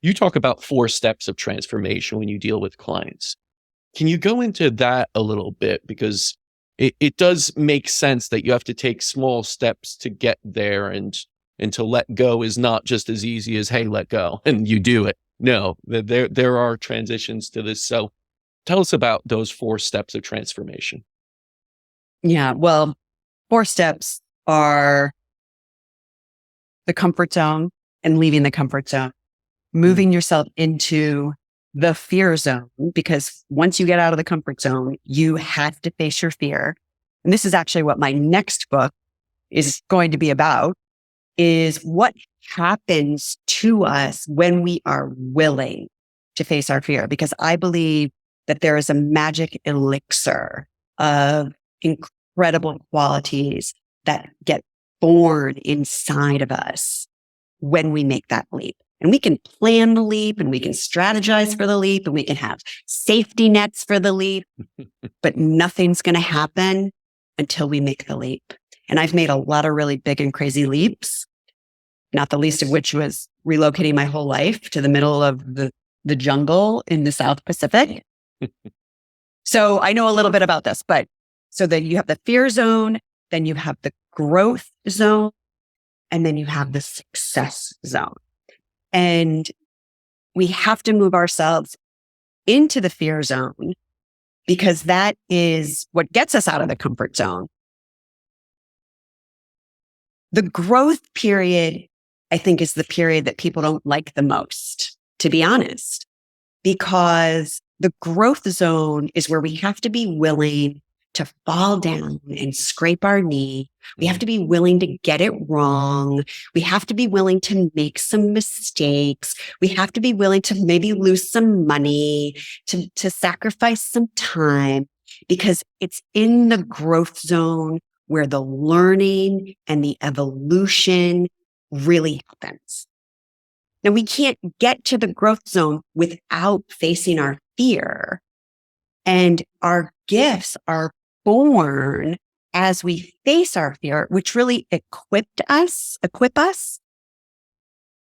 You talk about 4 steps of transformation when you deal with clients. Can you go into that a little bit? Because it does make sense that you have to take small steps to get there, and to let go is not just as easy as, hey, let go, and you do it. No, there are transitions to this. So tell us about those 4 steps of transformation. Yeah, well, 4 steps are the comfort zone and leaving the comfort zone, moving yourself into the fear zone, because once you get out of the comfort zone, you have to face your fear. And this is actually what my next book is going to be about, is what happens to us when we are willing to face our fear. Because I believe that there is a magic elixir of incredible qualities that get born inside of us when we make that leap. And we can plan the leap, and we can strategize for the leap, and we can have safety nets for the leap, but nothing's going to happen until we make the leap. And I've made a lot of really big and crazy leaps, not the least of which was relocating my whole life to the middle of the jungle in the South Pacific. So I know a little bit about this, but so that you have the fear zone, then you have the growth zone, and then you have the success zone. And we have to move ourselves into the fear zone, because that is what gets us out of the comfort zone. The growth period, I think, is the period that people don't like the most, to be honest, because the growth zone is where we have to be willing to fall down and scrape our knee. We have to be willing to get it wrong. We have to be willing to make some mistakes. We have to be willing to maybe lose some money, to sacrifice some time, because it's in the growth zone where the learning and the evolution really happens. Now, we can't get to the growth zone without facing our fear. And our gifts are born as we face our fear, which really equip us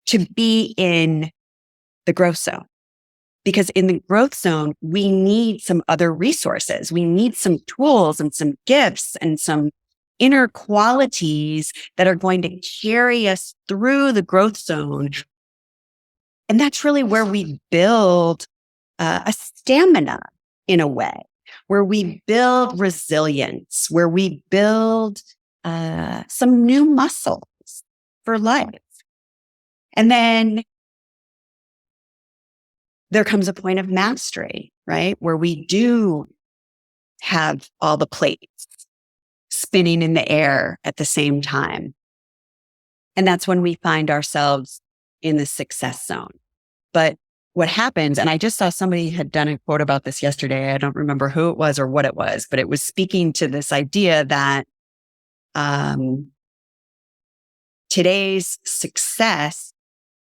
to be in the growth zone. Because in the growth zone, we need some other resources. We need some tools and some gifts and some inner qualities that are going to carry us through the growth zone. And that's really where we build a stamina, in a way, where we build resilience, where we build some new muscles for life. And then there comes a point of mastery, right? Where we do have all the plates spinning in the air at the same time. And that's when we find ourselves in the success zone. But what happens, and I just saw somebody had done a quote about this yesterday. I don't remember who it was or what it was, but it was speaking to this idea that today's success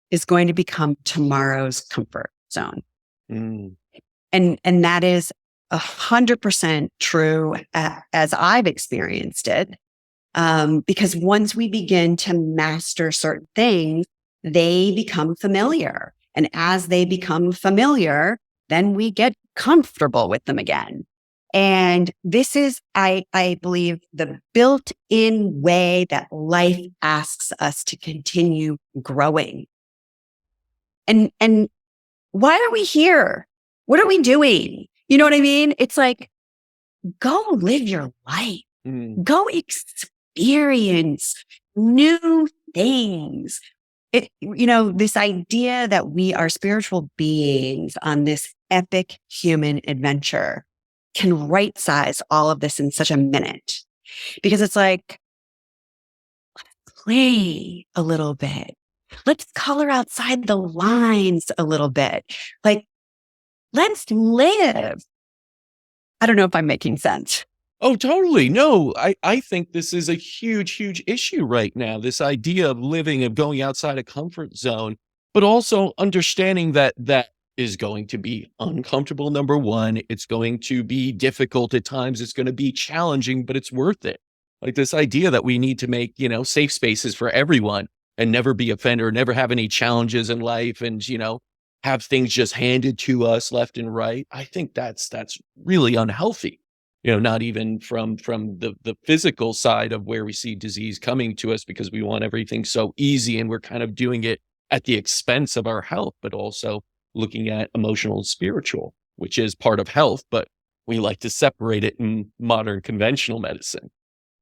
is going to become tomorrow's comfort zone. And that is 100% true as I've experienced it. Because once we begin to master certain things, they become familiar. And as they become familiar, then we get comfortable with them again. And this is, I believe, the built-in way that life asks us to continue growing. And why are we here? What are we doing? You know what I mean? It's like, go live your life. Go experience new things. This idea that we are spiritual beings on this epic human adventure can right size all of this in such a minute, because it's like, let's play a little bit. Let's color outside the lines a little bit. Like, let's live. I don't know if I'm making sense. Oh, totally. No, I think this is a huge, huge issue right now. This idea of living, of going outside a comfort zone, but also understanding that is going to be uncomfortable. Number one, it's going to be difficult at times. It's going to be challenging, but it's worth it. Like this idea that we need to make, safe spaces for everyone and never be offended or never have any challenges in life. And, have things just handed to us left and right. I think that's really unhealthy. Not even from the physical side of where we see disease coming to us because we want everything so easy and we're kind of doing it at the expense of our health, but also looking at emotional and spiritual, which is part of health, but we like to separate it in modern conventional medicine.